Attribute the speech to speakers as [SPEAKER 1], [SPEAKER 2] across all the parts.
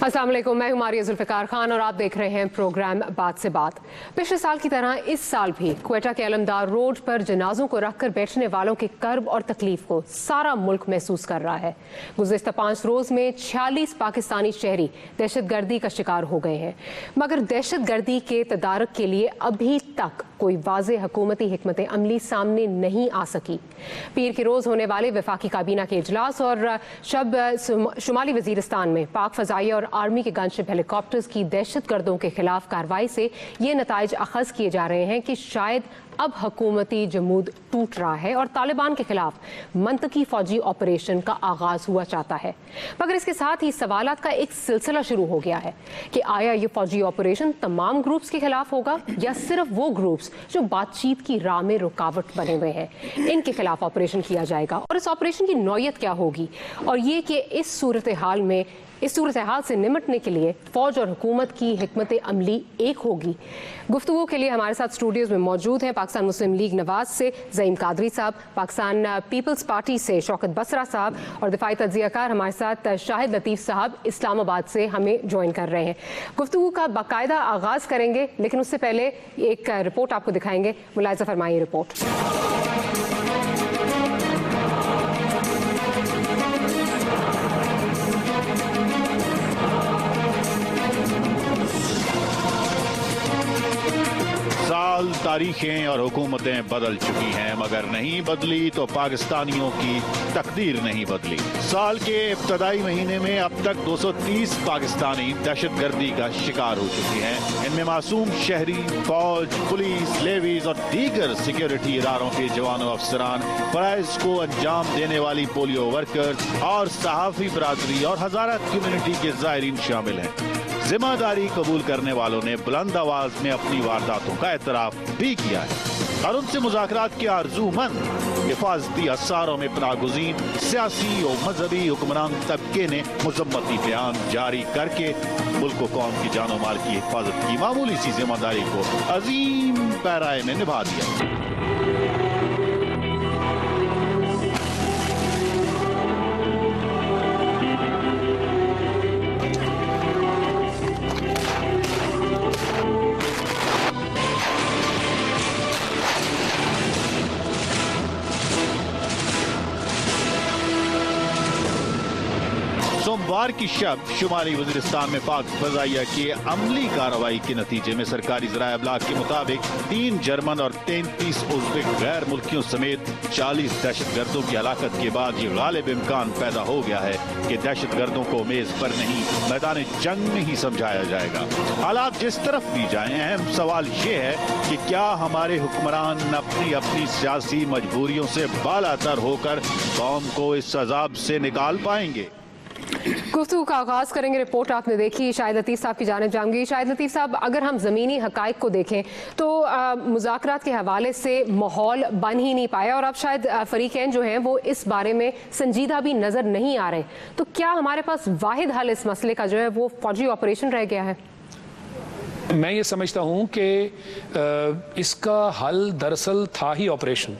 [SPEAKER 1] अस्सलाम वालेकुम, मैं हूं मारिया जुल्फिकार खान और आप देख रहे हैं प्रोग्राम बात से बात। पिछले साल की तरह इस साल भी क्वेटा के अलमदार रोड पर जनाजों को रखकर बैठने वालों के कर्ब और तकलीफ को सारा मुल्क महसूस कर रहा है। गुज़िश्ता 5 रोज में 46 पाकिस्तानी शहरी दहशतगर्दी का शिकार हो गए हैं, मगर दहशतगर्दी के तदारक के लिए अभी तक कोई वाज़ेह हुकूमती हिकमत अमली सामने नहीं आ सकी। पीर के रोज होने वाले वफाकी काबीना के इजलास और शब शुमाली वजीरिस्तान में पाक फजाइया और आर्मी के गनशिप हेलीकॉप्टर्स की दहशतगर्दों के खिलाफ कार्रवाई से ये नताइज अखज़ किए जा रहे हैं कि शायद अब हुकूमती जमूद टूट रहा है और तालिबान के खिलाफ मंतकी फौजी ऑपरेशन का आगाज हुआ चाहता है। मगर इसके साथ ही सवालात का एक सिलसिला शुरू हो गया है कि आया ये फौजी ऑपरेशन तमाम ग्रुप्स के खिलाफ होगा या सिर्फ वो ग्रुप्स जो बातचीत की राह में रुकावट बने हुए हैं, इनके खिलाफ ऑपरेशन किया जाएगा और इस ऑपरेशन की नौयत क्या होगी, और ये कि इस सूरत हाल से निमटने के लिए फौज और हुकूमत की हिकमत अमली एक होगी। गुफ्तगू के लिए हमारे साथ स्टूडियोज में मौजूद हैं पाकिस्तान मुस्लिम लीग नवाज से ज़ईम कादरी साहब, पाकिस्तान पीपल्स पार्टी से शौकत बसरा साहब और दिफाई तज्जियाकार हमारे साथ शाहिद लतीफ़ साहब इस्लामाबाद से हमें ज्वाइन कर रहे हैं। गुफ्तगू का बाकायदा आगाज़ करेंगे, लेकिन उससे पहले एक रिपोर्ट आपको दिखाएंगे। मुलाहिज़ा फरमाइए रिपोर्ट।
[SPEAKER 2] साल, तारीखें और हुकूमतें बदल चुकी हैं, मगर नहीं बदली तो पाकिस्तानियों की तकदीर नहीं बदली। साल के इब्तदाई महीने में अब तक 230 पाकिस्तानी दहशतगर्दी का शिकार हो चुके हैं। इनमें मासूम शहरी, फौज, पुलिस, लेवीज और दीगर सिक्योरिटी इदारों के जवानों अफसरान, फराइज को अंजाम देने वाली पोलियो वर्कर्स और सहाफी बरादरी और हजारा कम्युनिटी के ज़ायरीन शामिल हैं। जिम्मेदारी कबूल करने वालों ने बुलंद आवाज में अपनी वारदातों का एतराफ भी किया है और उनसे मुज़ाकरात के आरज़ूमंद हिफाजती असारों में पनाहगुज़ीन सियासी और मजहबी हुक्मरान तबके ने मुज़म्मती बयान जारी करके मुल्क व कौम की जानो माल की हिफाजत की मामूली सी जिम्मेदारी को अजीम पैराए में निभा दिया। सोमवार की शब शुमाली वजीरिस्तान में पाक फजाइया की अमली कार्रवाई के नतीजे में सरकारी ज़राए अबलाग के मुताबिक 3 जर्मन और 33 उज़्बेक गैर मुल्कियों समेत 40 दहशतगर्दों की हलाकत के बाद ये गालिब इम्कान पैदा हो गया है कि दहशतगर्दों को मेज पर नहीं मैदान जंग में ही समझाया जाएगा। हालात जिस तरफ भी जाएं, अहम सवाल ये है कि क्या हमारे हुक्मरान अपनी अपनी सियासी मजबूरियों से बालातर होकर कौम को इस अजाब से निकाल पाएंगे।
[SPEAKER 1] गुफ्तगू का आगाज़ करेंगे। रिपोर्ट आपने देखी, शाहिद लतीफ़ साहब की जानिब जाऊंगी। शाहिद लतीफ़ साहब, अगर हम ज़मीनी हक़ाइक़ को देखें तो मुज़ाकरात के हवाले से माहौल बन ही नहीं पाया और अब शायद फ़रीक़ैन जो हैं वो इस बारे में संजीदा भी नज़र नहीं आ रहे, तो क्या हमारे पास वाहिद हल इस मसले का जो है वो फौजी ऑपरेशन रह गया है?
[SPEAKER 3] मैं ये समझता हूँ कि इसका हल दरअसल था ही ऑपरेशन,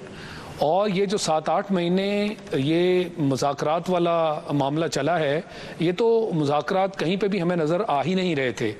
[SPEAKER 3] और ये जो 7-8 महीने ये मुज़ाकरात वाला मामला चला है, ये तो मुज़ाकरात कहीं पे भी हमें नज़र आ ही नहीं रहे थे।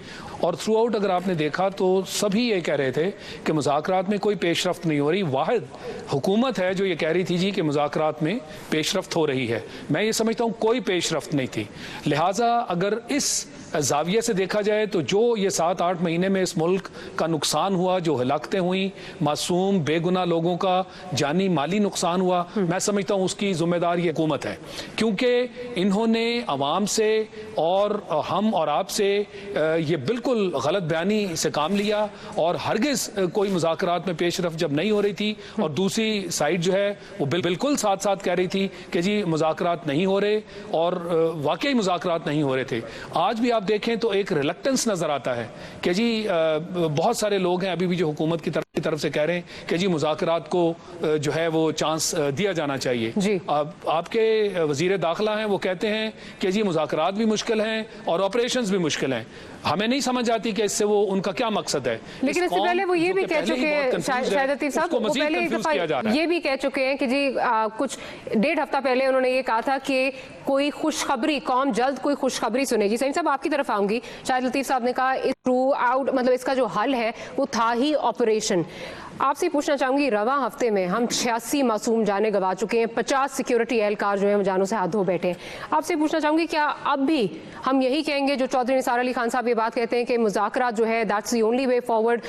[SPEAKER 3] और थ्रू आउट अगर आपने देखा तो सभी ये कह रहे थे कि मुज़ाकरात में कोई पेशरफ्त नहीं हो रही। वाहिद हुकूमत है जो ये कह रही थी जी कि मुज़ाकरात में पेशरफ्त हो रही है। मैं ये समझता हूँ कोई पेशरफ्त नहीं थी। लिहाजा अगर इस ज़ाविये से देखा जाए तो जो ये 7-8 महीने में इस मुल्क का नुकसान हुआ, जो हलाकतें हुई, मासूम बेगुनाह लोगों का जानी माली नुकसान हुआ, मैं समझता हूँ उसकी ज़िम्मेदार ये हुकूमत है, क्योंकि इन्होंने अवाम से और हम और आपसे ये बिल्कुल गलत बयानी से काम लिया और हरगिज़ कोई मुज़ाकरात में पेशरफ जब नहीं हो रही थी और दूसरी साइड जो है वो बिल्कुल साथ साथ कह रही थी कि जी मुज़ाकरात नहीं हो रहे, और वाकई मुज़ाकरात नहीं हो रहे थे। आज भी आप देखें तो एक रिलक्टेंस नजर आता है कि जी बहुत सारे लोग हैं अभी भी जो हुकूमत की तरफ से कह रहे हैं कि जी मुज़ाकरात को जो है वो चांस दिया जाना चाहिए। आपके वजीर दाखिला हैं, वो कहते हैं कि जी मुज़ाकरात भी मुश्किल हैं और ऑपरेशंस भी मुश्किल हैं। हमें नहीं समझ समझ आती कि इससे वो उनका क्या मकसद है।
[SPEAKER 1] लेकिन इससे पहले वो ये भी कह चुके हैं शाहिद लतीफ साहब, वो पहले एक दफा ये भी कह चुके हैं कि जी कुछ 1.5 हफ्ता पहले उन्होंने ये कहा था कि कोई खुशखबरी, कौम जल्द कोई खुशखबरी सुनेगी। सईद साहब आपकी तरफ आऊंगी। शाहिद लतीफ साहब ने कहा थ्रू आउट, मतलब इसका जो हल है वो था ही ऑपरेशन। आपसे पूछना चाहूंगी, रवा हफ्ते में हम 86 मासूम जाने गवा चुके हैं, 50 सिक्योरिटी एहलकार जो है वो जानों से हाथ धो बैठे हैं। आपसे पूछना चाहूंगी, क्या अब भी हम यही कहेंगे जो चौधरी निसार अली खान साहब ये बात कहते हैं कि मुज़ाकरात जो है that's the only way forward,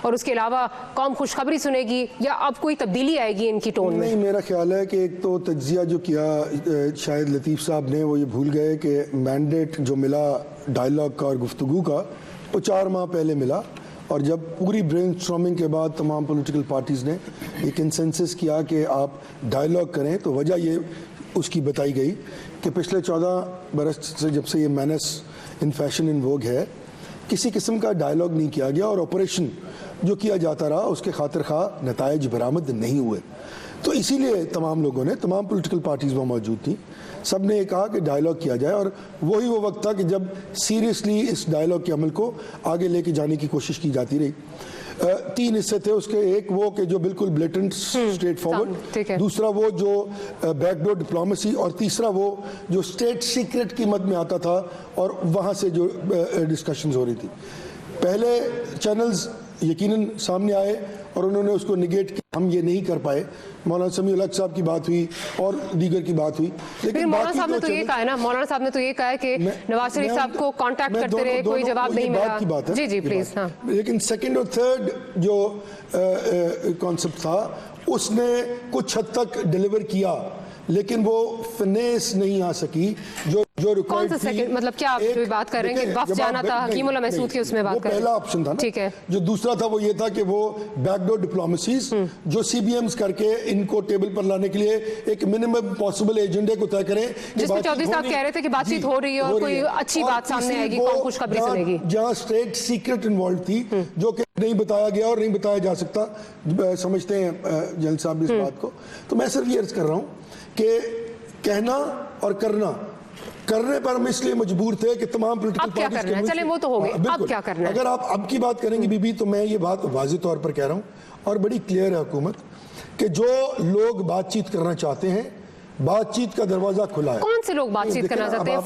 [SPEAKER 1] और उसके अलावा कौम खुशखबरी सुनेगी, या अब कोई तब्दीली आएगी इनकी टोन में?
[SPEAKER 4] नहीं, मेरा ख्याल है कि एक तो तज्जिया जो किया शाहिद लतीफ़ साहब ने, वो ये भूल गए कि मैंडेट जो मिला डायलॉग का और गुफ्तगू का वो 4 माह पहले मिला, और जब पूरी ब्रेनस्टॉर्मिंग के बाद तमाम पॉलिटिकल पार्टीज़ ने एक कंसेंसस किया कि आप डायलॉग करें, तो वजह ये उसकी बताई गई कि पिछले 14 बरस से जब से ये मैनस इन फैशन इन वोग है, किसी किस्म का डायलॉग नहीं किया गया, और ऑपरेशन जो किया जाता रहा उसके खातिर खा नताइज बरामद नहीं हुए। तो इसीलिए तमाम लोगों ने, तमाम पॉलिटिकल पार्टीज़ वहाँ मौजूद थी, सब ने ये कहा कि डायलॉग किया जाए, और वही वो वक्त था कि जब सीरियसली इस डायलॉग के अमल को आगे लेके जाने की कोशिश की जाती रही। 3 हिस्से थे उसके, एक वो कि जो बिल्कुल ब्लेटेंट स्ट्रेट फॉरवर्ड, दूसरा वो जो बैकडोर डिप्लोमेसी, और तीसरा वो जो स्टेट सीक्रेट की मद में आता था और वहाँ से जो डिस्कशंस हो रही थी। पहले चैनल्स यकीनन सामने आए और उन्होंने उसको निगेट किया, हम ये नहीं कर पाए। मौलाना समीउल हक साहब की बात हुई और दीगर की बात हुई, लेकिन
[SPEAKER 1] मौलाना साहब ने तो ये कहा है ना, मौलाना साहब ने तो ये कहा है कि नवाज शरीफ साहब को कांटेक्ट करते रहे, कोई जवाब नहीं मिला। जी जी प्लीज। हाँ,
[SPEAKER 4] लेकिन सेकंड और थर्ड जो कॉन्सेप्ट था उसने कुछ हद तक डिलीवर किया, लेकिन वो फिनेस नहीं आ सकी जो
[SPEAKER 1] कौन सा सेकंड, मतलब क्या आप जो बात कर रहे हैं कि वफ्द जाना था हकीमुल्लाह महसूद की, उसमें बात कर रहे हैं?
[SPEAKER 4] पहला ऑप्शन था ना, ठीक है। जो दूसरा था वो ये था कि वो बैकडोर डिप्लोमेसीज जो सीबीएम्स करके इनको टेबल पर लाने के लिए एक मिनिमम पॉसिबल एजेंडे को तय करें,
[SPEAKER 1] जिसमें चौधरी साहब कह रहे थे कि बातचीत हो रही है और कोई अच्छी बात सामने आएगी, कौन खुशखबरी सुनेगी।
[SPEAKER 4] जहाँ स्टेट सीक्रेट इन्वॉल्व थी जो कि नहीं बताया गया और नहीं बताया जा सकता, समझते हैं जनरल साहब इस बात को। तो मैं सिर्फ ये अर्ज कर रहा हूँ कि कहना और करने पर हम इसलिए मजबूर थे कि तमाम पॉलिटिकल पार्टीज के,
[SPEAKER 1] चले वो तो हो गए, अब क्या करना है?
[SPEAKER 4] अगर आप अब की बात करेंगे बीबी, तो मैं ये बात वाज़ेह तौर पर कह रहा हूँ और बड़ी क्लियर है हुकूमत कि जो लोग बातचीत करना चाहते हैं, बातचीत का दरवाजा खुला है।
[SPEAKER 1] कौन से लोग बातचीत करना चाहते हैं?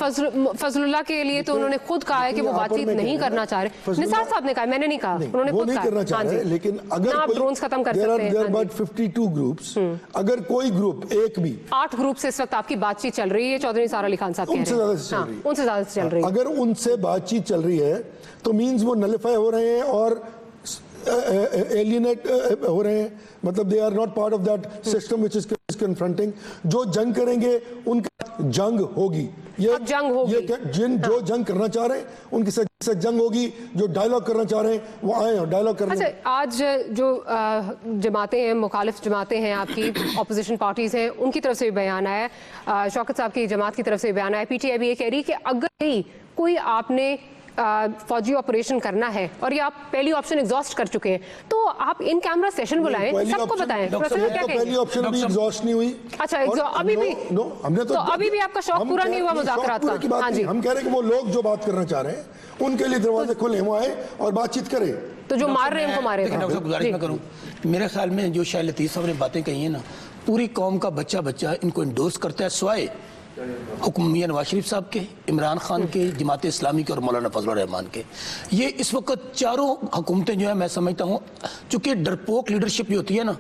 [SPEAKER 1] फजलुल्लाह के लिए तो उन्होंने खुद कहा है कि वो बातचीत नहीं करना चाह रहे। निसार साहब ने कहा, मैंने नहीं कहा, उन्होंने खुद कहा
[SPEAKER 4] करना चाह रहे। लेकिन अगर
[SPEAKER 1] आप ड्रोन्स खत्म कर सकते हैं,
[SPEAKER 4] 52 ग्रुप्स, अगर कोई ग्रुप एक भी,
[SPEAKER 1] 8 ग्रुप से इस वक्त आपकी बातचीत चल रही है, चौधरी निसार अली खान साहब कह रहे हैं उनसे ज्यादा चल रही है।
[SPEAKER 4] अगर उनसे बातचीत चल रही है तो मीन्स वो नलिफाई हो रहे हैं और एलियनेट हो रहे हैं, मतलब they are not part of that system which is confronting. जो जंग करेंगे उनकी जंग होगी, ये
[SPEAKER 1] जंग होगी।
[SPEAKER 4] जो जंग करना चाह रहे हैं उनकी से जंग होगी, जो डायलॉग करना चाह रहे हैं वो आए और डायलॉग करने।
[SPEAKER 1] अच्छा, आज जो जमातें हैं, मुखालिफ जमातें हैं आपकी, अपोजिशन पार्टीज हैं, उनकी तरफ से भी बयान आया है, शौकत साहब की जमात की तरफ से भी बयान आया, पीटीआई भी ये कह रही है कि अगर ही कोई आपने फौजी ऑपरेशन करना है और ये आप पहली ऑप्शन एग्जॉस्ट कर चुके हैं, तो आप इन कैमरा सेशन बुलाएं, सबको बताएं।
[SPEAKER 4] पहली ऑप्शन भी एग्जॉस्ट नहीं हुई।
[SPEAKER 1] अच्छा, अभी भी हमने तो अभी भी आपका शौक पूरा नहीं हुआ मुज़ाकरात का? हाँ जी,
[SPEAKER 4] हम कह रहे हैं कि वो लोग जो बात करना चाह रहे हैं उनके लिए दरवाजे खुले, वो आए और बातचीत करें।
[SPEAKER 1] तो जो मार रहे हैं उनको मारे।
[SPEAKER 5] गुजारिश मैं करूं, मेरे ख्याल में जो शाहिद लतीफ साहब ने बातें कही है ना, पूरी कौम का बच्चा इनको इंडोर्स करता है, सिवाय हुक्मरान नवाज शरीफ साहब के, इमरान खान के, जमात इस्लामी के और मौलाना फजलुर रहमान के। ये इस वक्त चारों हुकूमतें जो है, मैं समझता हूँ चूंकि डरपोक लीडरशिप भी होती है ना,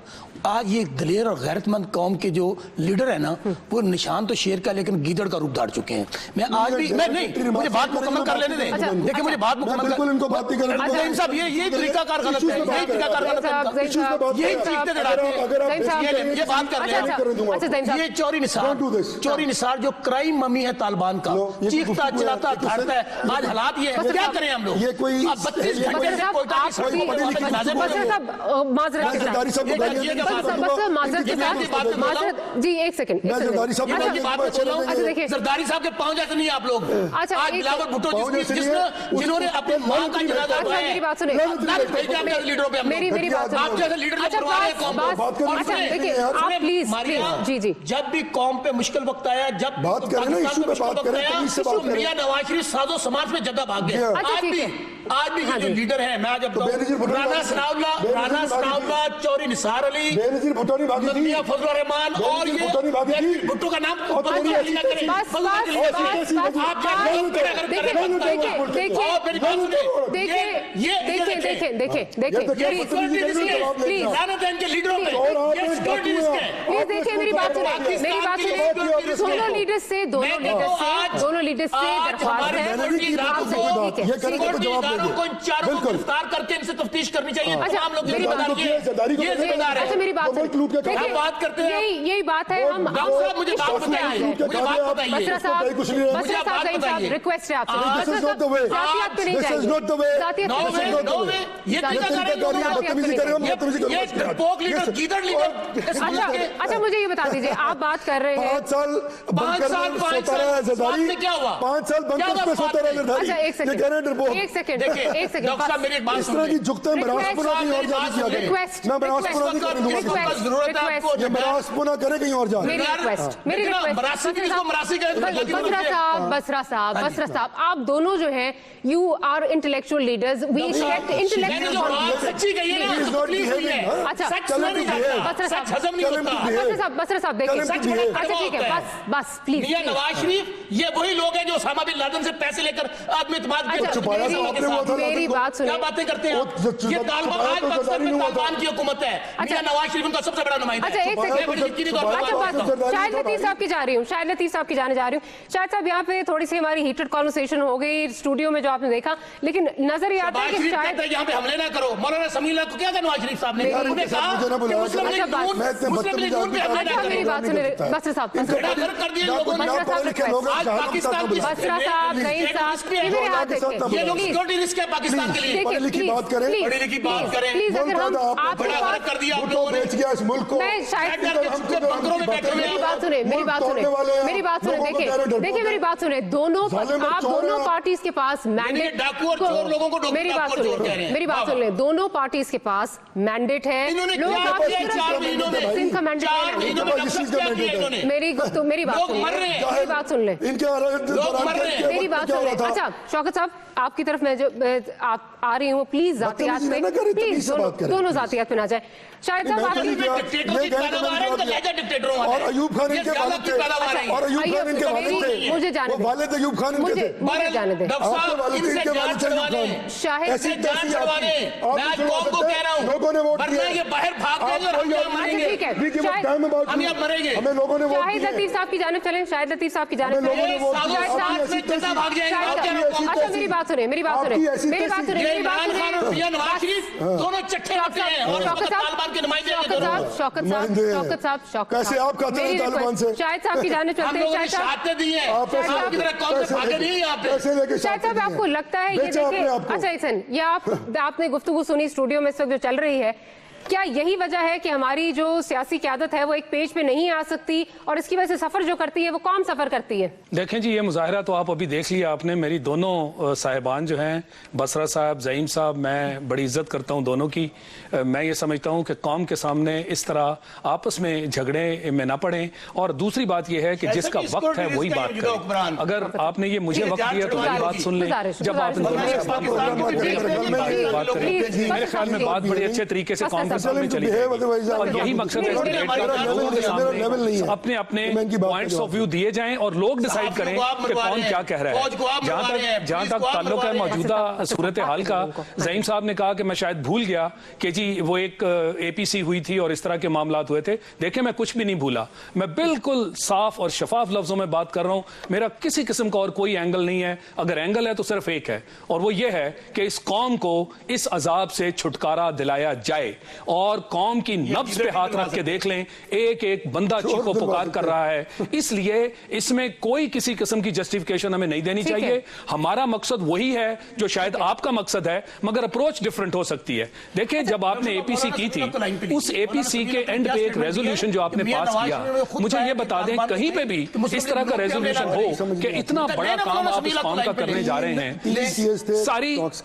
[SPEAKER 5] आज ये दलेर और गैरतमंद कौम के जो लीडर है ना, वो निशान तो शेर का लेकिन गीदड़ का रूप धार चुके हैं। मैं आज भी नहीं, मुझे बात मुकम्मल कर लेने दें। देखिए मुझे बात मुकम्मल कर,
[SPEAKER 4] इनको बात नहीं करने दें।
[SPEAKER 5] इन सब ये तरीकाकार गलत है, यही तरीकाकार गलत है, यही चीखते दिलाते हैं। ये बात कर रहे हैं, ये चौरी निसार जो क्राइम मम्मी है तालिबान का, चीखता चिल्लाता धरता है। आज हालात ये है, क्या करें हम लोग?
[SPEAKER 4] ये कोई
[SPEAKER 5] 32 घंटे से कोयटा की सड़कों पर
[SPEAKER 1] माजरत के साथ माजरत जी एक सेकंड
[SPEAKER 4] जरदारी साहब
[SPEAKER 1] अच्छा देखिए
[SPEAKER 5] जरदारी साहब के पांव जैसे नहीं आप लोग।
[SPEAKER 1] अच्छा,
[SPEAKER 5] आज बिलावल भुट्टो जिन्होंने अपनी मां का जनाजा उठाया,
[SPEAKER 1] मेरी बात सुने
[SPEAKER 5] लीडरों पे
[SPEAKER 1] मेरी बात
[SPEAKER 5] आप जैसे लीडर जो परवाह है कौम को।
[SPEAKER 1] अच्छा देखिए आप प्लीज जी
[SPEAKER 5] जब भी कौम पे मुश्किल वक्त आया, जब
[SPEAKER 4] बात करें ना, इशू पे बात करें, तमीज से बात करें।
[SPEAKER 5] मियां नवाज शरीफ साजो समाज में जद्दा भाग गए। आज भी जो लीडर है, मैं आज राना सनाउल्लाह, चौधरी निसार अली,
[SPEAKER 4] बेनजीर भुट्टो नहीं भागी थी,
[SPEAKER 5] मियां फजलुर रहमान और ये भुट्टो का नाम
[SPEAKER 1] देखिए मेरी बात दोनों लीडर्स से दोनों लीडर्स से दरख्वास्त
[SPEAKER 5] है गिरफ्तार करके इनसे तफ्तीश करनी चाहिए।
[SPEAKER 1] अच्छा मेरी बात
[SPEAKER 5] करते हैं,
[SPEAKER 1] यही बात है। हम
[SPEAKER 5] मुझे बात बताइए,
[SPEAKER 1] बसरा साहब रिक्वेस्ट है आपसे, जातियात पे नहीं जाएंगे। अच्छा मुझे ये बता दीजिए, आप बात कर रहे हैं
[SPEAKER 4] 5 साल 5 साल बनकर सोता रहा।
[SPEAKER 1] अच्छा एक सेकंड
[SPEAKER 4] इस तरह की जुगते मरासपुरा कहीं और जाने किया करें। मैं मरासपुरा नहीं करने दूंगा, ये मरासपुरा करे कहीं और जाने।
[SPEAKER 1] मेरी बसरा साहब आप दोनों जो हैं, you are intellectual leaders, we respect intellectual. अच्छा बसरा साहब देखिए, अच्छा ठीक है बस प्लीज।
[SPEAKER 5] मियां नवाज शरीफ ये वही लोग हैं जो ओसामा बिन लादेन से पैसे लेकर आदमी
[SPEAKER 1] मेरी बात सुनिए,
[SPEAKER 5] क्या बातें करते हैं ये तालिबान। आज पाकिस्तान में तालिबान की हुकूमत है, मियां नवाज शरीफ उनका सबसे बड़ा नुमाइंदा है।
[SPEAKER 1] अच्छा एक सेकंड, शाहिद लतीफ साहब की जा रही हूँ, शाहिद लतीफ साहब की जाने जा रही हूँ। शाहिद साहब यहाँ पे थोड़ी सी हमारी हीटेड कॉन्वर्सेशन हो गई स्टूडियो में जो आपने देखा, लेकिन नजर ये आता है कि शायद
[SPEAKER 5] यहाँ पे हमले ना करो। मौलाना समीला को क्या था नवाज शरीफ साहब ने उन्हें कहा कि मुस्लिम लीग नून पे हमला ना करो।
[SPEAKER 1] मेरी बात सुनिए बसरा साहब,
[SPEAKER 5] कर दिए लोगों ने। आज पाकिस्तान की
[SPEAKER 1] बसरा साहब नहीं साहब ये मेरे हाथ देखिए,
[SPEAKER 5] ये लोग सिक्योरिटी रिस्क है पाकिस्तान के लिए।
[SPEAKER 4] पढ़ी लिखी बात करें,
[SPEAKER 1] प्लीज अगर हम आप
[SPEAKER 5] बड़ा कर दिया आप लोगों ने
[SPEAKER 4] बेच गया इस मुल्क को।
[SPEAKER 1] मैं शायद
[SPEAKER 5] बंकरों में बैठे हुए
[SPEAKER 1] मेरी बात सुने देखिए मेरी बात सुने, आप दोनों पार्टीज के पास मैंडेट,
[SPEAKER 5] डाकू और चोर लोगों को
[SPEAKER 1] मेरी बात सुन ले, दोनों पार्टीज के पास मैंडेट है। लोग आप सिंह का मैंडेट है। मेरी बात सुन ले, मेरी बात सुन ले। अच्छा शौकत साहब आपकी तरफ मैं जो आप आ रही हूँ, प्लीज जातियात में, प्लीज दोनों जातियात में ना जाए। शायद साहब
[SPEAKER 4] और अयूब खान इनके वालिद थे, और अयूब खान इनके वालिद थे,
[SPEAKER 1] मुझे जाने दे,
[SPEAKER 4] वालिद अयूब खान इनके थे,
[SPEAKER 1] मुझे जाने दे।
[SPEAKER 4] आपके वालिद इनके वालिद थे अयूब खान।
[SPEAKER 1] शाहिद
[SPEAKER 4] ऐसी कैसी आपकी लोगों ने वोट दिया,
[SPEAKER 5] ये बाहर भाग
[SPEAKER 1] अच्छा ठीक है,
[SPEAKER 4] हमें लोगों ने वोट
[SPEAKER 1] शाहिद लतीफ साहब की जानिब चलें, शाहिद लतीफ साहब की जानिब
[SPEAKER 4] लोगों ने वोट
[SPEAKER 1] अच्छा मेरी बात सुने
[SPEAKER 5] दोनों चट्टे होते हैं और तालिबान के नुमाइंदे
[SPEAKER 1] शौकत साहब
[SPEAKER 4] कैसे आप कहते हैं तालिबान से?
[SPEAKER 1] शाहिद साहब की जानिब चलते हैं। शाहिद साहब आपको लगता है ये देखिए, अच्छा इसन ये आपने गुफ्तगू सुनी स्टूडियो में इस वक्त जो चल रही है, क्या यही वजह है कि हमारी जो सियासी क़यादत है वो एक पेज पे नहीं आ सकती और इसकी वजह से सफर जो करती है वो कौन सफर करती है?
[SPEAKER 3] देखें जी, ये मुजाहरा तो आप अभी देख लिया आपने। मेरी दोनों साहिबान जो हैं, बसरा साहब, ज़ईम साहब, मैं बड़ी इज्जत करता हूँ दोनों की। मैं ये समझता हूँ कि कौम के सामने इस तरह आपस में झगड़े में ना पड़ें। और दूसरी बात यह है कि जिसका वक्त है वही बात करें। अगर आपने ये मुझे वक्त दिया तो मेरी बात सुन लें। जब आप मेरे ख्याल में बात बड़े अच्छे तरीके से कौम में चली और यही मकसद है अपने अपने पॉइंट्स ऑफ व्यू दिए जाएं और लोग डिसाइड करें कि कौन क्या कह रहा है। जहां तक ताल्लुक है मौजूदा सूरत हाल का, ज़ईम साहब ने कहा कि मैं शायद भूल गया कि जी वो एक एपीसी हुई थी और इस तरह के मामलात हुए थे। देखें मैं कुछ भी नहीं भूला, मैं बिल्कुल साफ और शफाफ लफ्जों में बात कर रहा हूं। मेरा किसी किस्म का और कोई एंगल नहीं है, अगर एंगल है तो सिर्फ एक है और वो ये है कि इस कौम को इस अजाब से छुटकारा दिलाया जाए। اور قوم کی نبض پہ ہاتھ رکھ کے دیکھ لیں, ایک ایک بندہ چیخو پکار کر رہا ہے. اس لیے اس میں کوئی کسی قسم کی جسٹیفیکیشن ہمیں نہیں دینی چاہیے. ہمارا مقصد وہی ہے جو شاید آپ کا مقصد ہے, مگر اپروچ ڈفرنٹ ہو سکتی ہے. دیکھیں جب آپ نے اے پی سی کی تھی, اس اے پی سی کے اینڈ پہ ایک ریزولوشن جو آپ نے پاس کیا, مجھے یہ بتا دیں کہیں پہ بھی اس طرح کا ریزولوشن ہو کہ اتنا بڑا کام آپ اس قوم کا کرنے جا رہے ہیں,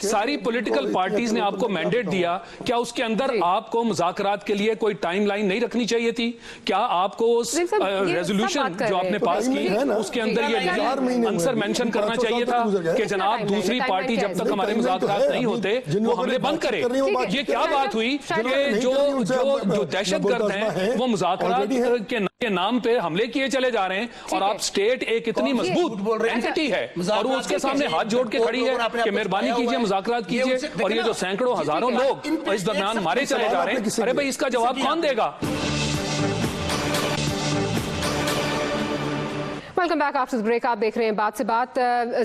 [SPEAKER 3] ساری پولیٹیکل پارٹیز نے آپ کو مینڈیٹ دیا, کیا اس کے اندر آپ کو مذاکرات کے لیے کوئی ٹائم لائن نہیں رکھنی چاہیے تھی؟ کیا آپ کو اس ریزولوشن جو آپ نے پاس کی اس کے اندر یہ عنصر مینشن کرنا چاہیے تھا کہ جناب دوسری پارٹی جب تک ہمارے مذاکرات نہیں ہوتے وہ حملے بند کرے؟ یہ کیا بات ہوئی کہ جو دہشت گرد ہیں وہ مذاکرات کے نام پہ حملے کیے چلے جا رہے ہیں, اور آپ سٹیٹ ایک اتنی مضبوط اینٹی ہے اور وہ اس کے سامنے ہاتھ جوڑ کے کھڑی ہے کہ مہربانی کیجئے مذاکرات کیجئے, اور یہ جو سینکڑوں ہزاروں لوگ اس درمیان مارے چلے جا رہے ہیں, ارے بھائی اس کا جواب کون دے گا؟
[SPEAKER 1] Welcome back after break. آپ دیکھ رہے ہیں بات سے بات.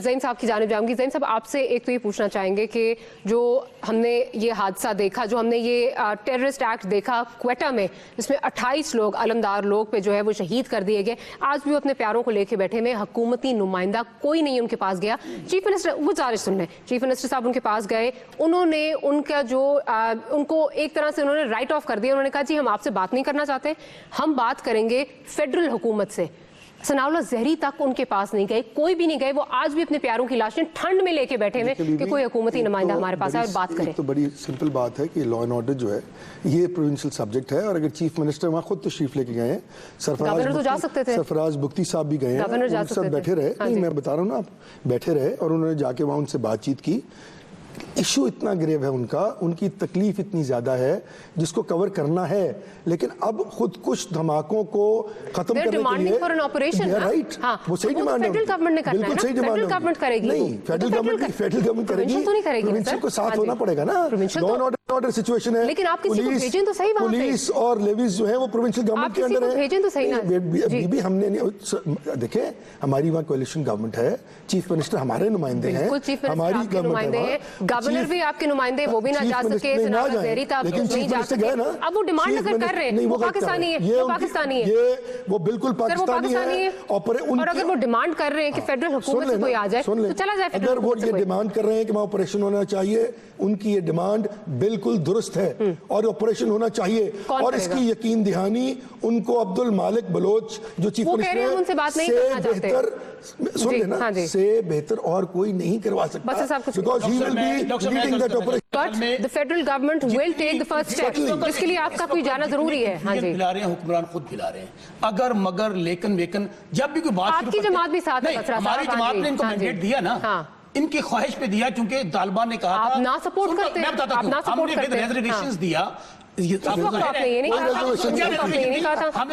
[SPEAKER 1] زین صاحب کی جانب جاؤں گی. زین صاحب آپ سے ایک تو یہ پوچھنا چاہیں گے کہ جو ہم نے یہ حادثہ دیکھا, جو ہم نے یہ ٹیررسٹ ایکٹ دیکھا کوئٹہ میں, جس میں 28 لوگ علمدار لوگ پہ جو ہے وہ شہید کر دیے گئے, آج بھی وہ اپنے پیاروں کو لے کے بیٹھے ہوئے, حکومتی نمائندہ کوئی نہیں ان کے پاس گیا. چیف منسٹر, گزارش سن لیں, چیف منسٹر صاحب ان کے پاس گئے, انہوں نے ان کا جو ان کو ایک طرح سے انہوں نے رائٹ آف کر دیا. انہوں نے کہا جی ہم آپ سے بات نہیں کرنا چاہتے, ہم بات کریں گے فیڈرل حکومت سے. ثناء اللہ زہری تک ان کے پاس نہیں گئے, کوئی بھی نہیں گئے, وہ آج بھی اپنے پیاروں کی لاشیں ٹھنڈ میں لے کے بیٹھے ہوئے کہ کوئی حکومتی نمائندہ ہمارے پاس آئے اور بات کرے.
[SPEAKER 4] تو بڑی سمپل بات ہے کہ لا اینڈ آرڈر جو ہے یہ پروونشل سبجیکٹ ہے, اور اگر چیف منسٹر وہاں خود تشریف لے کے گئے ہیں, سرفراز بگٹی صاحب بھی گئے ہیں, سب بیٹھے رہے. نہیں میں بتا رہا ہوں نا, آپ بیٹھے رہے اور انہوں نے جا کے وہاں ان سے بات چیت کی. ایشو اتنا گریو ہے ان کا, ان کی تکلیف اتنی زیادہ ہے جس کو کور کرنا ہے, لیکن اب خود کچھ دھماکوں کو ختم کرنے کے لیے رائٹ, وہ صحیح ڈیمانڈ ہے, بالکل صحیح ڈیمانڈ ہے. نہیں فیڈرل گورنمنٹ کرے گی, پروونشل کو ساتھ ہونا پڑے گا نا. لا اینڈ آرڈر سچویشن ہے,
[SPEAKER 1] لیکن آپ کسی کو بھیجیں تو صحیح,
[SPEAKER 4] پولیس اور لیویز جو ہیں وہ پروونشل گورنمنٹ کے اندر ہیں.
[SPEAKER 1] بھیجیں تو صحیح
[SPEAKER 4] بھی ہم نے دیکھیں, ہماری وہاں کولیشن گورنمنٹ ہے, چیف منسٹر ہمارے نمائندے ہیں, ہماری گورنمنٹ ہے,
[SPEAKER 1] گورنر بھی آپ کے نمائندے, وہ بھی نہ جا سکے, زہری تھا نہیں جا سکے. اب وہ ڈیمانڈ اگر کر رہے ہیں, وہ پاکستانی ہے, وہ پاکستانی ہے,
[SPEAKER 4] وہ بالکل پاکستانی ہے,
[SPEAKER 1] اور اگر وہ ڈیمانڈ کر رہے ہیں کہ فیڈرل حکومت سے کوئی آ جائے تو چلا جائے.
[SPEAKER 4] اگر وہ یہ ڈیمانڈ کر رہے ہیں کہ وہاں آپریشن ہونا چاہیے, ان کی یہ ڈیمانڈ بالکل درست ہے اور آپریشن ہونا چاہیے, اور اس کی یقین دہانی ان کو عبد المالک بلوچ جو چیف منسٹر سن لینا سے بہتر اور کوئی نہیں کروا سکتا, because he will be leading that operation.
[SPEAKER 1] But the federal government will take the first step. اس کے لیے آپ کا کوئی جانا ضروری ہے.
[SPEAKER 5] پھیلا رہے ہیں حکمران, خود پھیلا رہے ہیں, اگر مگر لیکن ویکن جب بھی کوئی بات,
[SPEAKER 1] آپ کی جماعت بھی ساتھ ہے,
[SPEAKER 5] ہماری جماعت نے ان کو مینڈیٹ دیا نا, ان کی خواہش پہ دیا, چونکہ طالبان نے کہا تھا
[SPEAKER 1] آپ نہ سپورٹ کرتے ہیں, آپ نہ سپورٹ کرتے ہیں,
[SPEAKER 5] ریزرویشنز دیا.
[SPEAKER 1] ہم
[SPEAKER 5] نے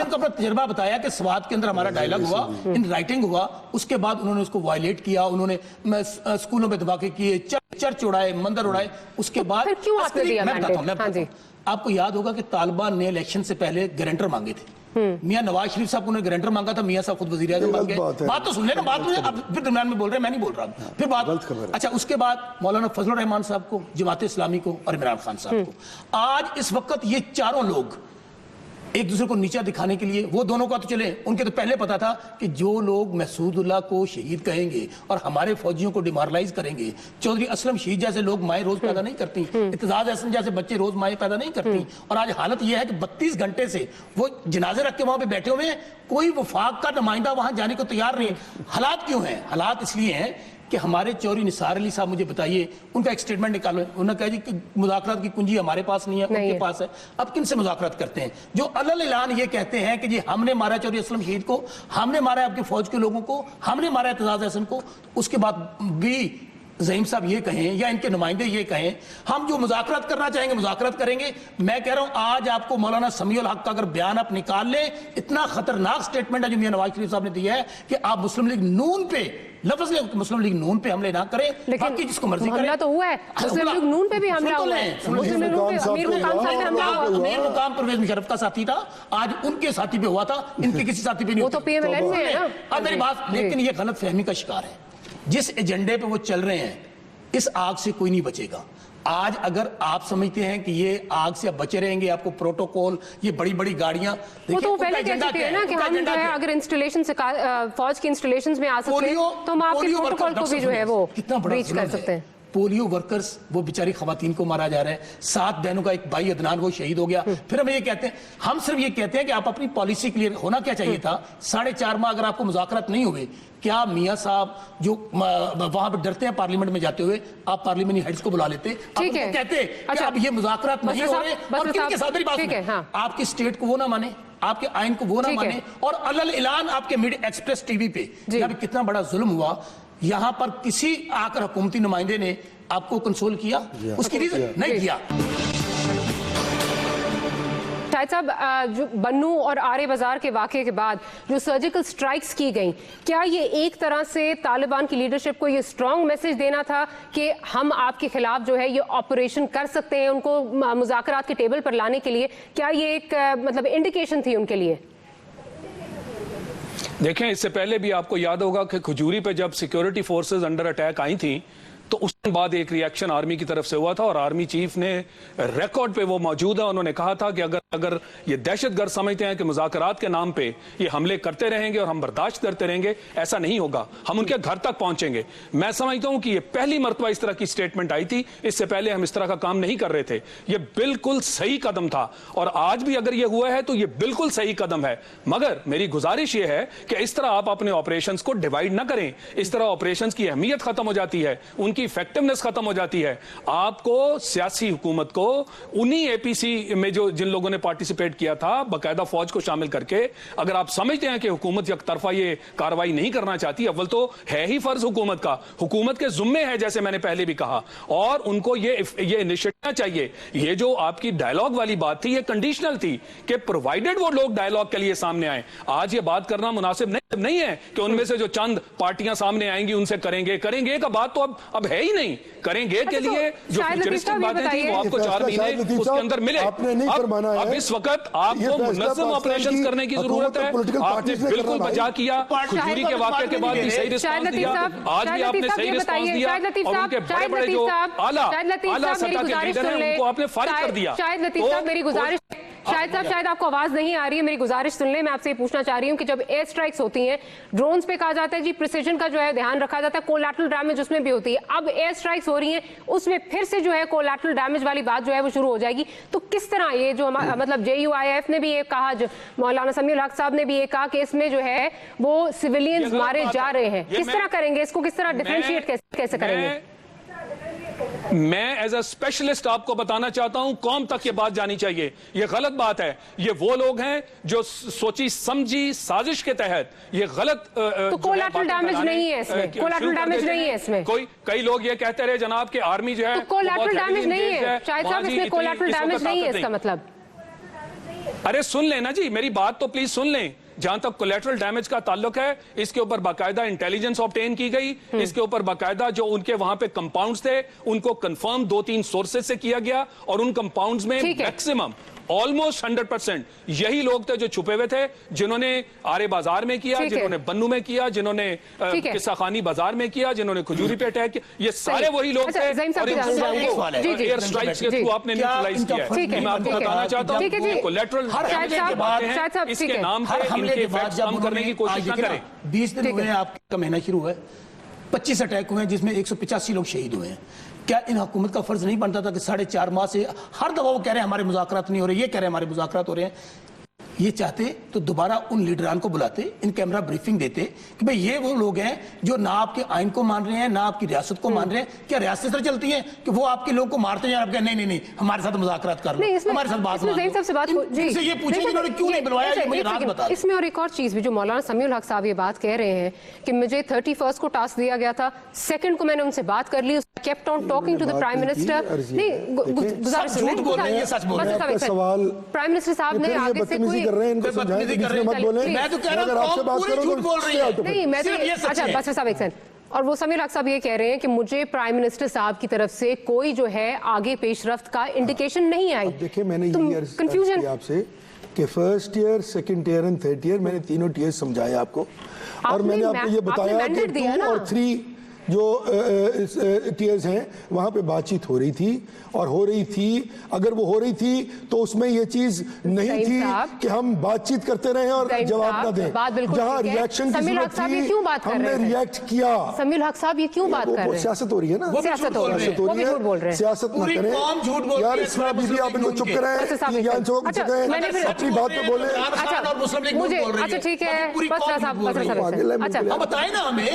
[SPEAKER 5] ان کو اپنا تجربہ بتایا کہ سوات کے اندر ہمارا ڈائلاگ ہوا, ان رائٹنگ ہوا, اس کے بعد انہوں نے اس کو وائلیٹ کیا, انہوں نے اسکولوں میں دھماکے کیے, چرچ اڑائے, مندر اڑائے. اس کے بعد میں بتاتا ہوں, آپ کو یاد ہوگا کہ طالبان نے الیکشن سے پہلے گارنٹر مانگے تھے. میاں نواز شریف صاحب کو انہوں نے گارنٹر مانگا تھا, میاں صاحب خود وزیر اعظم بن گئے. بات تو سن لینا, بات اب پھر درمیان میں بول رہے ہیں, میں نہیں بول رہا. پھر بات اچھا, اس کے بعد مولانا فضل الرحمان صاحب کو, جماعت اسلامی کو, اور عمران خان صاحب کو. آج اس وقت یہ چاروں لوگ ایک دوسرے کو نیچا دکھانے کے لیے, وہ دونوں کا تو چلے, ان کے تو پہلے پتا تھا کہ جو لوگ محسود اللہ کو شہید کہیں گے اور ہمارے فوجیوں کو ڈیمارلائز کریں گے, چودھری اسلم شہید جیسے لوگ مائیں روز پیدا نہیں کرتی, اعتزاز احسن جیسے بچے روز مائیں پیدا نہیں کرتی, اور آج حالت یہ ہے کہ 32 گھنٹے سے وہ جنازے رکھ کے وہاں پہ بیٹھے ہوئے ہیں, کوئی وفاق کا نمائندہ وہاں جانے کو تیار نہیں. حالات کیوں ہیں؟ حالات اس لیے ہیں کہ ہمارے چوری نثار علی صاحب, مجھے بتائیے, ان کا ایک سٹیٹمنٹ نکالو, انہوں نے کہا جی کہ مذاکرات کی کنجی ہمارے پاس نہیں ہے, ان کے پاس ہے. اب کن سے مذاکرات کرتے ہیں جو علل اعلان یہ کہتے ہیں کہ جی ہم نے مارا چوری اسلم شہید کو, ہم نے مارا آپ کے فوج کے لوگوں کو, ہم نے مارا اعتزاز احسن کو. اس کے بعد بھی زعیم صاحب یہ کہیں یا ان کے نمائندے یہ کہیں ہم جو مذاکرات کرنا چاہیں گے مذاکرات کریں گے. میں کہہ رہا ہوں آج آپ کو مولانا سمیع الحق کا اگر بیان آپ نکال لیں, اتنا خطرناک سٹیٹمنٹ ہے جو میاں نواز شریف صاحب نے دیا ہے کہ آپ مسلم لیگ نون پہ, لفظ لیں مسلم لیگ نون پہ حملے نہ کریں, باقی جس کو مرضی کریں.
[SPEAKER 1] حملہ تو ہوا ہے, مسلم لیگ نون پہ بھی حملہ ہوا ہے, مسلم لیگ نون پہ امیر مقام صاحب پہ حملہ ہوا.
[SPEAKER 5] امیر مقام پرویز مشرف کا ساتھی تھا, آج ان کے ساتھی پہ ہوا تھا, ان کے کسی ساتھی پہ نہیں.
[SPEAKER 1] وہ تو پی ایم ایل این میں ہے نا.
[SPEAKER 5] اب میری بات, لیکن یہ غلط فہمی کا شکار ہے. جس ایجنڈے پہ وہ چل رہے ہیں اس آگ سے کوئی نہیں بچے گا. آج اگر آپ سمجھتے ہیں کہ یہ آگ سے بچے رہیں گے، آپ کو پروٹوکول، یہ بڑی بڑی گاڑیاں،
[SPEAKER 1] وہ تو پہلے کہہ چکے ہیں نا کہ ہم جو ہے اگر انسٹالیشن سے فوج کی انسٹالیشنز میں آ سکتے ہیں تو ہم آپ کے پروٹوکول کو بھی جو ہے وہ بریچ کر سکتے ہیں.
[SPEAKER 5] پولیو ورکرز وہ بیچاری خواتین کو مارا جا رہا ہے، 7 بہنوں کا ایک بھائی عدنان وہ شہید ہو گیا. پھر ہم یہ کہتے ہیں، ہم صرف یہ کہتے ہیں کہ آپ اپنی پالیسی کلیئر ہونا کیا چاہیے تھا. 4.5 ماہ اگر آپ کو مذاکرات نہیں ہوئے، کیا میاں صاحب جو وہاں پہ ڈرتے ہیں پارلیمنٹ میں جاتے ہوئے، آپ پارلیمنٹ ہیڈز کو بلا لیتے، آپ ان کو کہتے کہ اب یہ مذاکرات نہیں ہو رہے، اور کن کے ساتھ میری بات سنیں، آپ کی اسٹیٹ کو وہ نہ مانے، آپ کے آئین کو وہ نہ مانے، اور علل اعلان آپ کے میڈیا ایکسپریس ٹی وی پہ کتنا بڑا ظلم ہوا. یہاں پر کسی آ کر حکومتی نمائندے نے آپ کو کنسول کیا؟ اس کی ریزن نہیں کیا.
[SPEAKER 1] شاہد صاحب، جو بنو اور آرے بازار کے واقعے کے بعد جو سرجیکل سٹرائکس کی گئیں، کیا یہ ایک طرح سے طالبان کی لیڈرشپ کو یہ اسٹرانگ میسج دینا تھا کہ ہم آپ کے خلاف جو ہے یہ آپریشن کر سکتے ہیں، ان کو مذاکرات کے ٹیبل پر لانے کے لیے؟ کیا یہ ایک مطلب انڈیکیشن تھی ان کے لیے؟
[SPEAKER 3] دیکھیں، اس سے پہلے بھی آپ کو یاد ہوگا کہ کھجوری پہ جب سیکیورٹی فورسز انڈر اٹیک آئی تھیں تو اس کے بعد ایک ری ایکشن آرمی کی طرف سے ہوا تھا، اور آرمی چیف نے ریکارڈ پہ وہ موجود ہے، انہوں نے کہا تھا کہ اگر یہ دہشت گرد سمجھتے ہیں کہ مذاکرات کے نام پہ یہ حملے کرتے رہیں گے اور ہم برداشت کرتے رہیں گے، ایسا نہیں ہوگا، ہم ان کے گھر تک پہنچیں گے. میں سمجھتا ہوں کہ یہ پہلی مرتبہ اس طرح کی سٹیٹمنٹ آئی تھی، اس سے پہلے ہم اس طرح کا کام نہیں کر رہے تھے. یہ بالکل صحیح قدم تھا، اور آج بھی اگر یہ ہوا ہے تو یہ بالکل صحیح قدم ہے. مگر میری گزارش یہ ہے کہ اس طرح آپ اپنے آپریشنز کو ڈیوائیڈ نہ کریں. اس طرح آپریشنز کی اہمیت ختم ہو جاتی ہے، ان کی افیکٹونیس ختم ہو جاتی ہے. آپ کو سیاسی حکومت کو انہی اے پی سی میں جو جن لوگوں نے پارٹیسپیٹ کیا تھا باقاعدہ فوج کو شامل کر کے، اگر آپ سمجھتے ہیں کہ حکومت یک طرفہ یہ کاروائی نہیں کرنا چاہتی، اول تو ہے ہی فرض حکومت کا، حکومت کے ذمے ہے، جیسے میں نے پہلے بھی کہا، اور ان کو یہ انیشیٹو چاہیے. یہ جو آپ کی ڈائیلاگ والی بات تھی، یہ کنڈیشنل تھی کہ پرووائڈڈ وہ لوگ ڈائیلاگ کے لیے سامنے آئیں. آج یہ بات کرنا مناسب نہیں ہے کہ ان میں سے جو چند پارٹیاں سامنے آئیں گی ان سے کریں گے کا بات تو اب ہے ہی نہیں. کریں گے کے لیے جو فیوچرسٹک باتیں تھیں وہ آپ کو 4 مہینے اس کے اندر ملے. اب اس وقت آپ کو منظم آپریشن کرنے کی ضرورت ہے. آپ نے بالکل بچا کیا، کھجوری کے واقعے کے بعد بھی صحیح رسپانس دیا، آج بھی آپ نے صحیح رسپانس دیا، اور ان کے بڑے بڑے جو اعلیٰ سطح کے لیڈر ہیں ان کو آپ نے فارغ کر دیا.
[SPEAKER 1] شاہد لطیف صاحب، میری گزارش، شاہد صاحب شاید آپ کو آواز نہیں آ رہی ہے، میری گزارش سن لیں. میں آپ سے یہ پوچھنا چاہ رہی ہوں کہ جب ایئر سٹرائکس ہوتی ہیں، ڈرونز پہ کہا جاتا ہے جی پریسیجن کا جو ہے دھیان رکھا جاتا ہے، کولیٹرل ڈیمیج اس میں بھی ہوتی ہے. اب ایئر سٹرائکس ہو رہی ہیں، اس میں پھر سے جو ہے کولیٹرل ڈیمیج والی بات جو ہے وہ شروع ہو جائے گی. تو کس طرح یہ جو مطلب JUIF نے بھی یہ کہا، مولانا سمیع الحق صاحب نے بھی یہ کہا کہ اس میں جو ہے وہ سویلینز مارے جا رہے ہیں، کس طرح کریں گے اس کو؟ کس طرح ڈیفرینشیٹ کیسے کریں گے؟
[SPEAKER 3] میں ایز اے اسپیشلسٹ آپ کو بتانا چاہتا ہوں، قوم تک یہ بات جانی چاہیے. یہ غلط بات ہے. یہ وہ لوگ ہیں جو سوچی سمجھی سازش کے تحت یہ غلط
[SPEAKER 1] تو کولیٹرل ڈیمیج نہیں ہے اس میں، کولیٹرل ڈیمیج نہیں ہے اس میں.
[SPEAKER 3] کئی لوگ یہ کہتے رہے جناب کہ آرمی جو ہے
[SPEAKER 1] کولیٹرل ڈیمیج نہیں ہے. شاہد صاحب، اس میں کولیٹرل ڈیمیج نہیں ہے اس کا مطلب.
[SPEAKER 3] ارے سن لیں نا جی، میری بات تو پلیز سن لیں. جہاں تک کولیٹرل ڈیمیج کا تعلق ہے، اس کے اوپر باقاعدہ انٹیلیجنس آبٹین کی گئی، اس کے اوپر باقاعدہ جو ان کے وہاں پہ کمپاؤنڈز تھے ان کو کنفرم 2-3 سورسز سے کیا گیا، اور ان کمپاؤنڈز میں میکسیمم آلموسٹ 100% یہی لوگ تھے جو چھپے ہوئے تھے، جنہوں نے آرے بازار میں کیا، جنہوں نے بنو میں کیا، جنہوں نے قصہ خانی بازار میں کیا، جنہوں نے کھجوری پہ اٹیک کیا. یہ سارے وہی لوگ تھے، اور ان کو ایئر سٹرائکس کے تھرو آپ نے نیوٹرلائز کیا ہے. میں آپ کو بتانا چاہتا ہوں کہ کولیٹرل ڈیمیج کے باتیں ہیں، اس کے نام پہ ان کے فیکٹس کم کرنے کی کوشش نہ کریں.
[SPEAKER 5] 20 دن ہوئے ہیں، آپ کا مہینہ شروع ہوا ہے، 25 اٹیک ہوئے ہیں جس میں 185 لوگ شہید ہوئے ہیں. کیا ان حکومت کا فرض نہیں بنتا تھا کہ 4.5 ماہ سے ہر دفعہ وہ کہہ رہے ہیں ہمارے مذاکرات نہیں ہو رہے، یہ کہہ رہے ہیں ہمارے مذاکرات ہو رہے ہیں؟ یہ چاہتے تو دوبارہ ان لیڈران کو بلاتے، ان کیمرہ بریفنگ دیتے کہ بھئی یہ وہ لوگ ہیں جو نہ آپ کے آئین کو مان رہے ہیں، نہ آپ کی ریاست کو مان رہے ہیں. کیا ریاست اس طرح چلتی ہیں کہ وہ آپ کے لوگ کو مارتے ہیں اور آپ کہتے ہیں نہیں ہمارے ساتھ مذاکرات کر لو، ہمارے ساتھ بات مان لو؟ ان سے یہ پوچھیں کہ انہوں نے کیوں نہیں بلوایا، یہ مجھے رات بتا.
[SPEAKER 1] اس میں اور ایک اور چیز بھی جو مولانا سمیع الحق صاحب یہ بات کہہ رہے ہیں کہ مجھے 31 کو ٹاسک دیا گیا تھا، 2 کو میں نے ان سے بات کر لی، kept on talking to the Prime Minister. نہیں، گزارش سن لیں،
[SPEAKER 5] یہ سچ بول رہے ہیں.
[SPEAKER 4] سوال
[SPEAKER 1] پرائم منسٹر صاحب نے آگے سے کوئی
[SPEAKER 5] میں تو کہہ رہا ہوں پوری جھوٹ بول رہی ہے.
[SPEAKER 1] نہیں، میں تو اچھا بس صاحب ایک سیکنڈ. اور وہ سمیع الحق صاحب یہ کہہ رہے ہیں کہ مجھے پرائم منسٹر صاحب کی طرف سے کوئی جو ہے آگے پیش رفت کا انڈیکیشن نہیں آئی.
[SPEAKER 4] دیکھیں، میں نے یہ کنفیوژن آپ سے کہ first year, second year and 3rd year میں نے تینوں ٹیئر سمجھایا آپ کو، اور میں نے آپ کو یہ بتایا کہ 2 اور 3 जो टीयर्स हैं वहाँ पे बातचीत हो रही थी, और हो रही थी, अगर वो हो रही थी तो उसमें ये चीज नहीं थी कि हम बातचीत करते रहे और जवाब ना दें। जहाँ रिएक्शन की जरूरत थी हमने रिएक्ट किया।
[SPEAKER 1] समीउल हक साहब ये क्यों बात कर रहे हैं?
[SPEAKER 4] सियासत हो रही है ना,
[SPEAKER 1] सियासत हो रही है,
[SPEAKER 4] सियासत ना करें यार, इसमें अभी आप इनको चुप कराएं, अपनी बात पे बोले।
[SPEAKER 1] अच्छा ठीक है, बसरा साहब अच्छा
[SPEAKER 5] बताए ना हमें।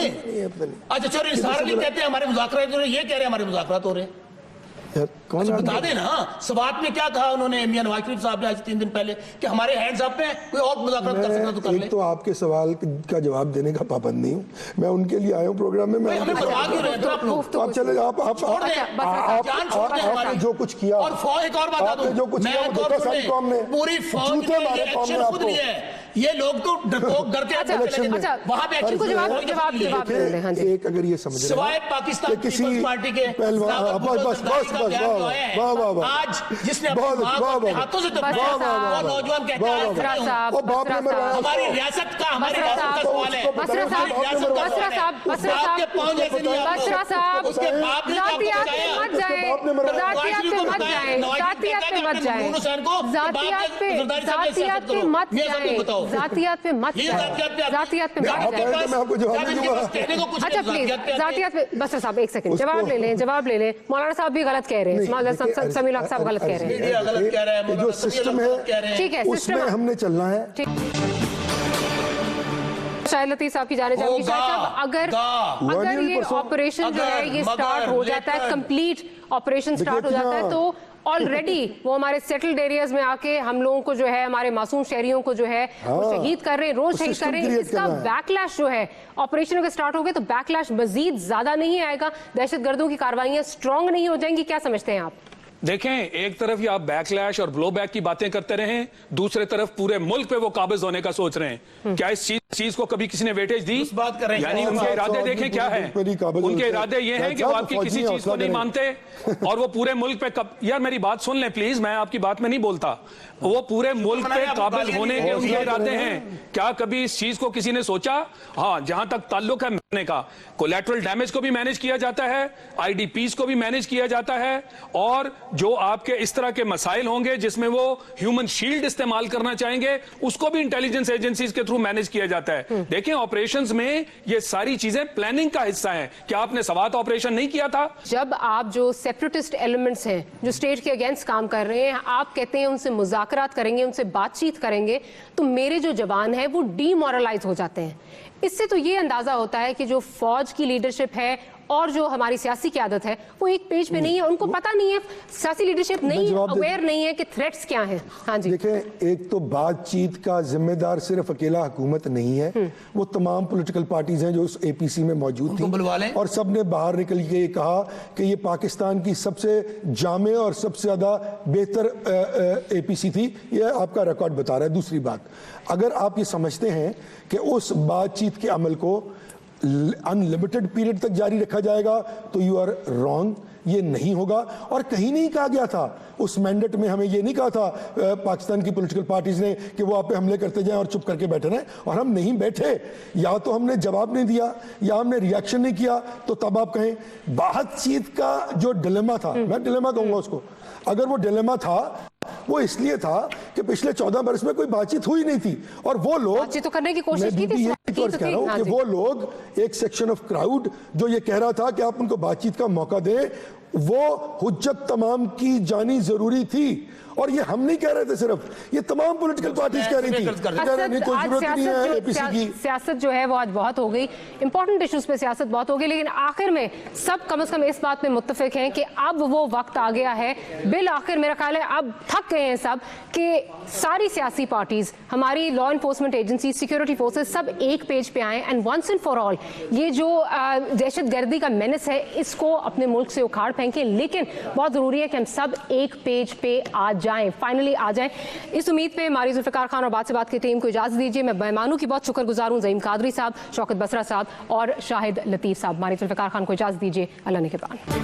[SPEAKER 5] अच्छा चलो सारा दिन कहते हैं हमारे मुज़ाकरात हो रहे, ये कह रहे हैं हमारे मुज़ाकरात हो रहे।
[SPEAKER 4] कौन
[SPEAKER 5] बता देना सवात में क्या कहा उन्होंने, मियां नवाज शरीफ साहब ने आज 3 दिन पहले कि हमारे हैंड्स अप पे कोई और मुज़ाकरात कर सकता तो कर ले।
[SPEAKER 4] एक तो आपके सवाल का जवाब देने का पाबंद नहीं हूँ मैं, उनके लिए आया हूँ प्रोग्राम में। मैं
[SPEAKER 5] हमें परवाह क्यों रहे आप लोग?
[SPEAKER 4] आप चले, आपने जो कुछ किया,
[SPEAKER 5] और फौज एक और बात
[SPEAKER 4] आपने जो कुछ किया
[SPEAKER 5] पूरी फौज ने एक्शन खुद लिया है। ये लोग तो डरपोक डर के वहां पे एक्शन
[SPEAKER 1] जवाब
[SPEAKER 4] एक अगर ये समझ
[SPEAKER 5] सिवाय पाकिस्तान पीपल्स पार्टी के आज जिसने अपने हाथों से नौजवान कहता है हमारी रियासत का सवाल है। उसके बाप ने
[SPEAKER 1] जातियात पे मत अच्छा प्लीज जातियात पे। बसरा साहब एक सेकंड जवाब ले लें। मौलाना साहब भी गलत कह रहे हैं, समीउल हक साहब गलत कह रहे हैं।
[SPEAKER 4] जो सिस्टम है
[SPEAKER 1] ठीक है,
[SPEAKER 4] उसमें हमने चलना है।
[SPEAKER 1] शाहिद लतीफ साहब की जाने जाऊंगी। अगर ये ऑपरेशन जो है ये स्टार्ट हो जाता है, कंप्लीट ऑपरेशन स्टार्ट हो जाता है, तो ऑलरेडी वो हमारे सेटल्ड एरियाज में आके हम लोगों को जो है, हमारे मासूम शहरियों को जो है वो शहीद कर रहे हैं, रोज शहीद कर रहे हैं। इसका बैकलैश जो है ऑपरेशन अगर स्टार्ट हो गए तो बैकलैश मजीद ज्यादा नहीं आएगा, दहशतगर्दों की कार्रवाइयां स्ट्रांग नहीं हो जाएंगी? क्या समझते हैं आप?
[SPEAKER 3] देखें, एक तरफ ये आप बैकलैश और ब्लो बैक की बातें करते रहे, दूसरे तरफ पूरे मुल्क पे वो काबिज होने का सोच रहे हैं। क्या इस चीज को कभी किसी ने वेटेज दी?
[SPEAKER 5] बात कर रहे हैं,
[SPEAKER 3] यानी उनके इरादे देखें क्या है। उनके इरादे ये हैं कि वो आपकी किसी चीज को नहीं मानते और वो पूरे मुल्क पे यार मेरी बात सुन लें प्लीज, मैं आपकी बात में नहीं बोलता। वो पूरे मुल्क पे काबिज होने के उनके इरादे हैं। क्या कभी इस चीज को किसी ने सोचा? हाँ, जहां तक ताल्लुक है का कोलैटरल डैमेज को भी मैनेज किया जाता है, आईडीपीज को भी मैनेज किया जाता है, और जो आपके इस तरह के मसाइल होंगे जिसमें वो ह्यूमन शील्ड इस्तेमाल करना चाहेंगे उसको भी इंटेलिजेंस एजेंसीज के थ्रू मैनेज किया जाता है। देखें, ऑपरेशंस में ये सारी चीजें प्लानिंग का हिस्सा है। क्या आपने सवात ऑपरेशन नहीं किया था?
[SPEAKER 1] जब आप जो सेपरेटिस्ट एलिमेंट्स हैं जो स्टेट के अगेंस्ट काम कर रहे हैं, आप कहते हैं उनसे मुज़ाकरात करेंगे, उनसे बातचीत करेंगे, तो मेरे जो जवान हैं वो डीमोरलाइज हो जाते हैं। इससे तो ये अंदाजा होता है कि जो फौज की लीडरशिप है और जो हमारी सियासी क़यादत है वो एक पेज पे नहीं है, उनको पता नहीं है, सियासी लीडरशिप नहीं अवेयर नहीं है कि थ्रेट्स क्या हैं। हाँ जी,
[SPEAKER 4] देखें, एक तो बातचीत का जिम्मेदार सिर्फ अकेला हुकूमत नहीं है, वो तमाम पॉलिटिकल पार्टीज हैं जो उस एपीसी में मौजूद थी, और सब ने बाहर निकल के ये कहा कि ये पाकिस्तान की सबसे जामे और सबसे ज्यादा बेहतर एपीसी थी। ये आपका रिकॉर्ड बता रहा है। दूसरी बात, अगर आप ये समझते हैं कि उस बातचीत के अमल को अनलिमिटेड पीरियड तक जारी रखा जाएगा तो यू आर रॉन्ग। ये नहीं होगा, और कहीं नहीं कहा गया था उस मैंडेट में, हमें ये नहीं कहा था पाकिस्तान की पॉलिटिकल पार्टीज ने कि वो आप पे हमले करते जाएं और चुप करके बैठे रहें, और हम नहीं बैठे। या तो हमने जवाब नहीं दिया या हमने रिएक्शन नहीं किया, तो तब आप कहें बातचीत का जो डिलेमा था, मैं डिलेमा कहूंगा उसको, अगर वो डिलेमा था वो इसलिए था कि पिछले 14 बरस में कोई बातचीत हुई नहीं थी, और वो लोग
[SPEAKER 1] तो करने की कोशिश की थी।
[SPEAKER 4] कह रहा हूं कि वो लोग, एक सेक्शन ऑफ क्राउड जो ये कह रहा था कि आप उनको बातचीत का मौका दें, वो हुज्जत तमाम की जानी जरूरी थी। और ये हम नहीं कह रहे थे, सिर्फ ये तमाम पॉलिटिकल पार्टीज कह रही थी।
[SPEAKER 1] सियासत जो है वो आज बहुत हो गई, इंपॉर्टेंट इश्यूज पे सियासत बहुत हो गई, लेकिन आखिर में सब कम से कम इस बात पे मुत्तफिक हैं कि अब वो वक्त आ गया है, बिल आखिर मेरा ख्याल है अब थक गए हैं सब, कि सारी सियासी पार्टीज, हमारी law enforcement agency, security forces सब एक पेज पे आए and once and for all ये जो दहशत गर्दी का मेनेस है इसको अपने मुल्क से उखाड़ फेंकें। लेकिन बहुत जरूरी है कि हम सब एक पेज पे आ जाएं, फाइनली आ जाएं। इस उम्मीद पे मारी जुल्फ़िकार खान और बात से बात की टीम को इजाजत दीजिए। मैं मेहमानों की बहुत शुक्रगुजार हूं, ज़ईम कादरी साहब, शौकत बसरा साहब और शाहिद लतीफ साहब। मारी जुल्फ़िकार खान को इजाजत दीजिए, अल्लाह ने के बाद।